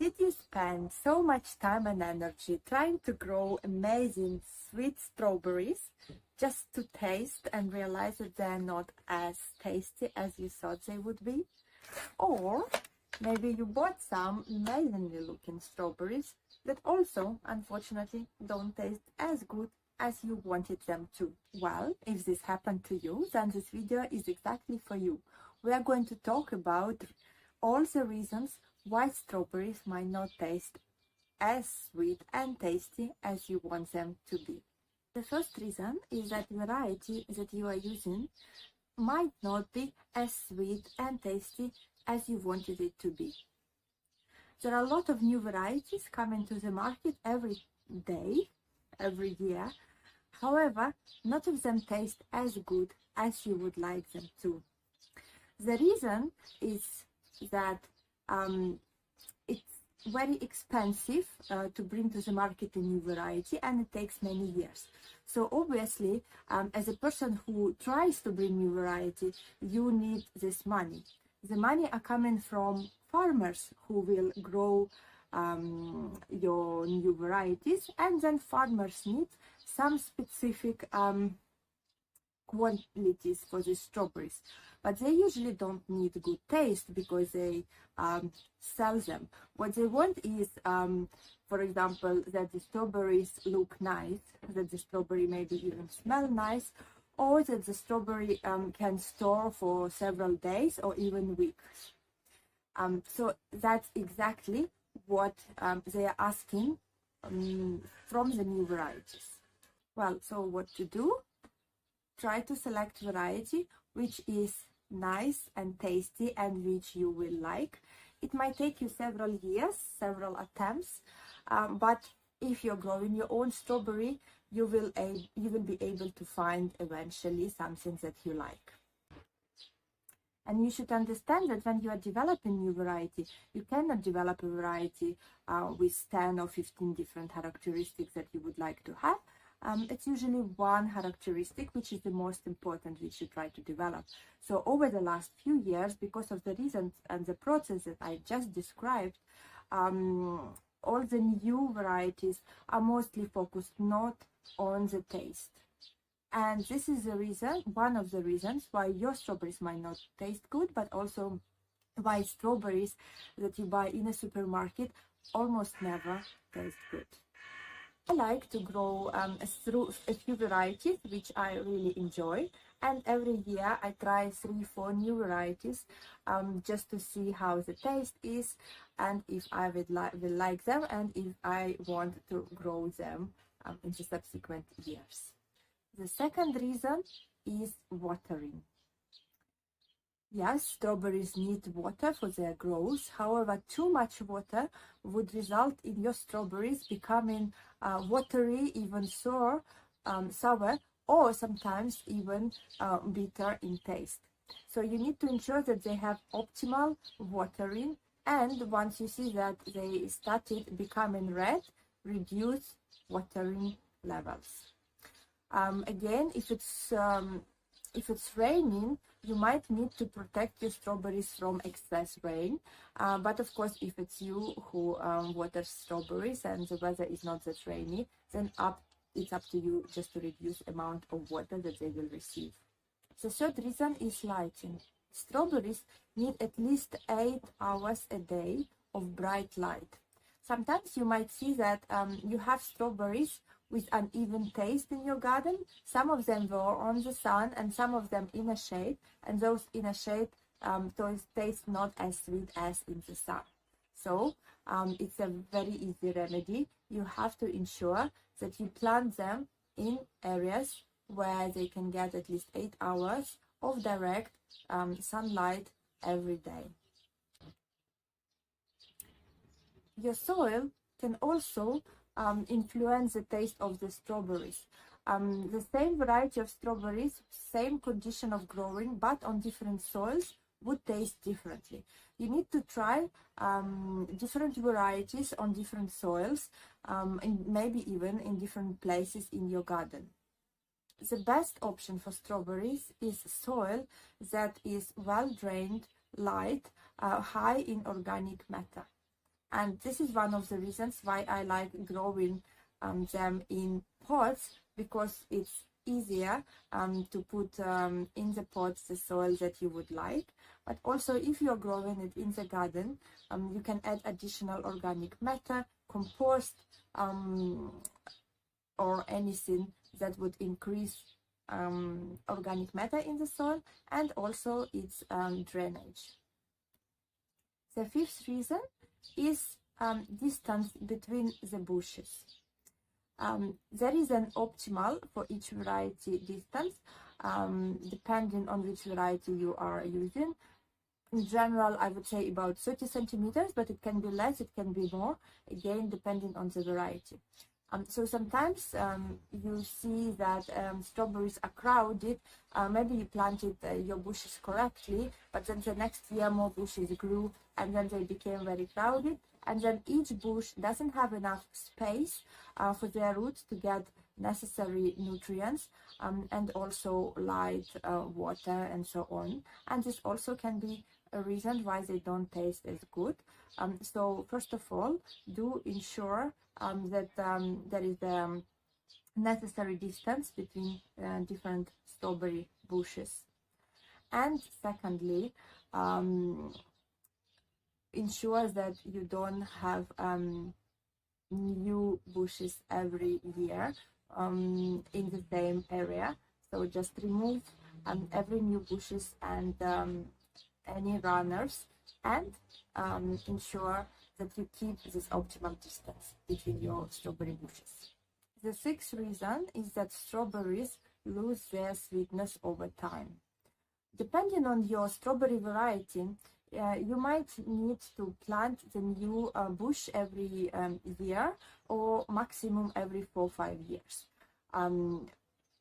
Did you spend so much time and energy trying to grow amazing sweet strawberries just to taste and realize that they're not as tasty as you thought they would be? Or maybe you bought some amazingly looking strawberries that also, unfortunately, don't taste as good as you wanted them to. Well, if this happened to you, then this video is exactly for you. We are going to talk about all the reasons why strawberries might not taste as sweet and tasty as you want them to be. The first reason is that the variety that you are using might not be as sweet and tasty as you wanted it to be. There are a lot of new varieties coming to the market every day, every year. However, none of them taste as good as you would like them to. The reason is that it's very expensive to bring to the market a new variety, and it takes many years. So obviously, as a person who tries to bring new variety, you need this money. The money are coming from farmers who will grow your new varieties, and then farmers need some specific qualities for the strawberries, but they usually don't need good taste because they sell them. What they want is, for example, that the strawberries look nice, that the strawberry maybe even smell nice, or that the strawberry can store for several days or even weeks. So that's exactly what they are asking from the new varieties. Well, so what to do? Try to select variety which is nice and tasty and which you will like. It might take you several years, several attempts, but if you're growing your own strawberry, you will be able to find eventually something that you like. And you should understand that when you are developing new variety, you cannot develop a variety with 10 or 15 different characteristics that you would like to have. It's usually one characteristic which is the most important, which you try to develop. So over the last few years, because of the reasons and the process that I just described, all the new varieties are mostly focused not on the taste. And this is the reason, one of the reasons why your strawberries might not taste good, but also why strawberries that you buy in a supermarket almost never taste good. I like to grow through a few varieties which I really enjoy, and every year I try 3-4 new varieties just to see how the taste is, and if I will like them, and if I want to grow them in the subsequent years. The second reason is watering. Yes, strawberries need water for their growth. However, too much water would result in your strawberries becoming watery, even sour, or sometimes even bitter in taste. So you need to ensure that they have optimal watering, and once you see that they started becoming red, reduce watering levels. Again, if it's raining, you might need to protect your strawberries from excess rain. But of course, if it's you who waters strawberries and the weather is not that rainy, then it's up to you just to reduce the amount of water that they will receive. The third reason is lighting. Strawberries need at least 8 hours a day of bright light. Sometimes you might see that you have strawberries with uneven taste in your garden. Some of them were on the sun and some of them in a shade, and those in a shade taste not as sweet as in the sun. So it's a very easy remedy. You have to ensure that you plant them in areas where they can get at least 8 hours of direct sunlight every day. Your soil can also influence the taste of the strawberries. The same variety of strawberries, same condition of growing, but on different soils would taste differently. You need to try different varieties on different soils, and maybe even in different places in your garden. The best option for strawberries is soil that is well drained, light, high in organic matter. And this is one of the reasons why I like growing them in pots, because it's easier to put in the pots the soil that you would like. But also, if you're growing it in the garden, you can add additional organic matter, compost, or anything that would increase organic matter in the soil, and also its drainage. The fifth reason is distance between the bushes. There is an optimal for each variety distance, depending on which variety you are using. In general, I would say about 30 centimeters, but it can be less, it can be more, again, depending on the variety. So sometimes you see that strawberries are crowded. Maybe you planted your bushes correctly, but then the next year more bushes grew, and then they became very crowded. And then each bush doesn't have enough space for their roots to get necessary nutrients, and also light, water, and so on. And this also can be a reason why they don't taste as good. So first of all, do ensure that there is the necessary distance between different strawberry bushes. And secondly, ensure that you don't have new bushes every year in the same area. So just remove every new bushes and any runners, and ensure that you keep this optimal distance between your strawberry bushes. The sixth reason is that strawberries lose their sweetness over time. Depending on your strawberry variety, you might need to plant the new bush every year, or maximum every 4 or 5 years.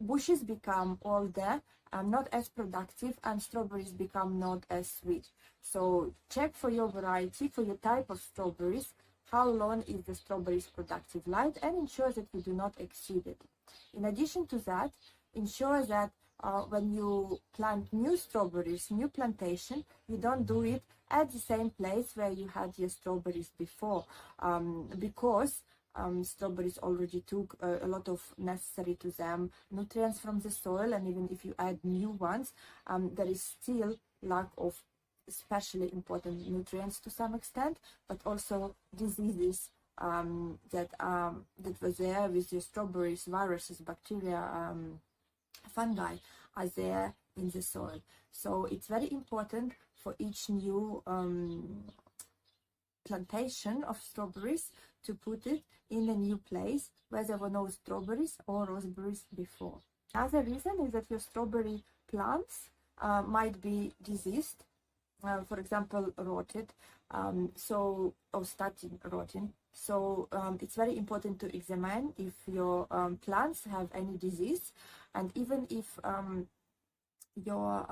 Bushes become older, not as productive, and strawberries become not as sweet. So check for your variety, for your type of strawberries, how long is the strawberry's productive life, and ensure that you do not exceed it. In addition to that, ensure that when you plant new strawberries, new plantation, you don't do it at the same place where you had your strawberries before, because strawberries already took a lot of necessary to them nutrients from the soil, and even if you add new ones, there is still lack of especially important nutrients to some extent, but also diseases that were there with the strawberries, viruses, bacteria, fungi are there in the soil. So it's very important for each new plantation of strawberries to put it in a new place where there were no strawberries or raspberries before. Another reason is that your strawberry plants might be diseased, for example, rotted, or starting rotting. So it's very important to examine if your plants have any disease, and even if your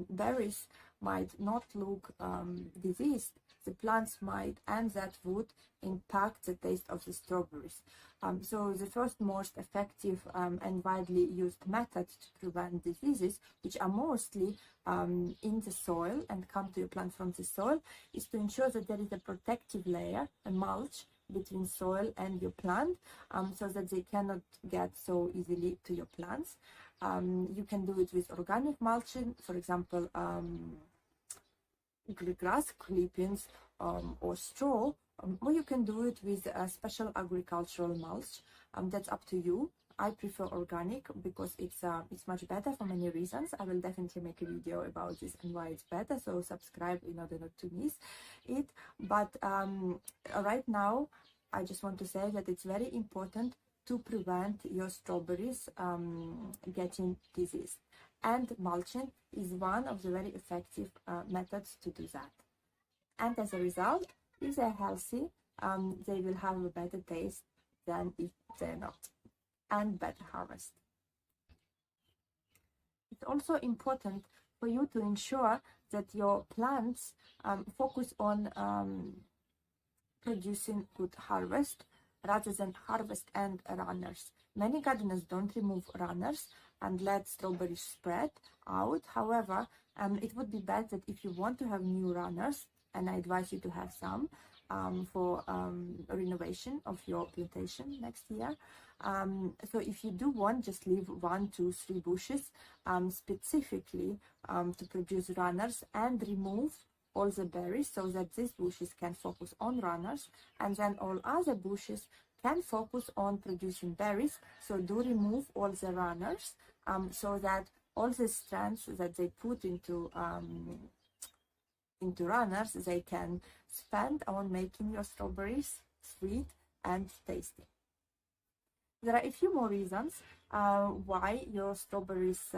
berries might not look diseased, the plants might, and that would impact the taste of the strawberries. So the first most effective and widely used method to prevent diseases, which are mostly in the soil and come to your plant from the soil, is to ensure that there is a protective layer, a mulch, between soil and your plant, so that they cannot get so easily to your plants. You can do it with organic mulching, for example, grass clippings or straw, or you can do it with a special agricultural mulch. That's up to you. I prefer organic because it's much better for many reasons. I will definitely make a video about this and why it's better, so subscribe in order not to miss it. But right now, I just want to say that it's very important to prevent your strawberries getting diseased. And mulching is one of the very effective methods to do that. And as a result, if they're healthy, they will have a better taste than if they're not, and better harvest. It's also important for you to ensure that your plants focus on producing good harvest rather than harvest and runners. Many gardeners don't remove runners and let strawberries spread out. However, it would be best that if you want to have new runners, and I advise you to have some, for renovation of your plantation next year. So if you do want, just leave 1, 2, 3 bushes specifically to produce runners, and remove all the berries so that these bushes can focus on runners, and then all other bushes can focus on producing berries. So do remove all the runners so that all the strands that they put into runners, they can spend on making your strawberries sweet and tasty. There are a few more reasons why your strawberries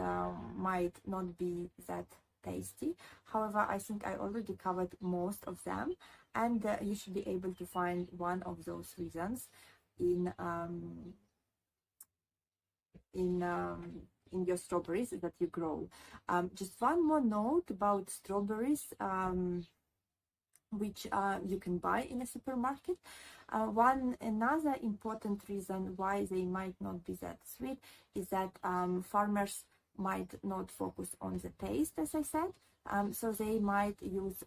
might not be that tasty. However, I think I already covered most of them, and you should be able to find one of those reasons in your strawberries that you grow. Just one more note about strawberries, which you can buy in a supermarket. Another important reason why they might not be that sweet is that farmers might not focus on the taste, as I said. So they might use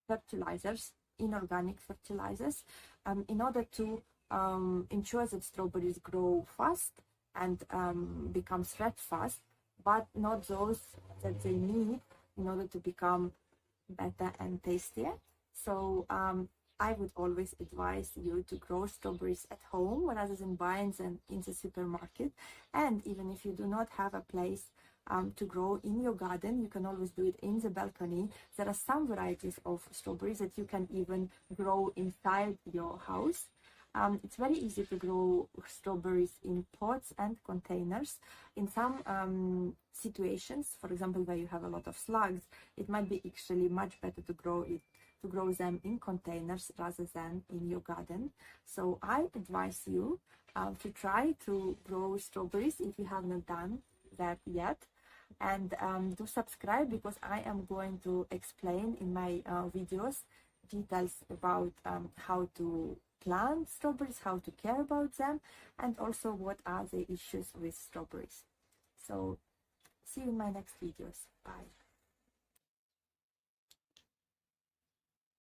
fertilizers, inorganic fertilizers, in order to ensure that strawberries grow fast and become red fast, but not those that they need in order to become better and tastier. So I would always advise you to grow strawberries at home rather than buying them in the supermarket. And even if you do not have a place to grow in your garden, you can always do it in the balcony. There are some varieties of strawberries that you can even grow inside your house. It's very easy to grow strawberries in pots and containers. In some situations, for example, where you have a lot of slugs, it might be actually much better to grow them in containers rather than in your garden. So I advise you to try to grow strawberries if you have not done that yet. And do subscribe, because I am going to explain in my videos details about how to plant strawberries, how to care about them, and also what are the issues with strawberries. So see you in my next videos. Bye.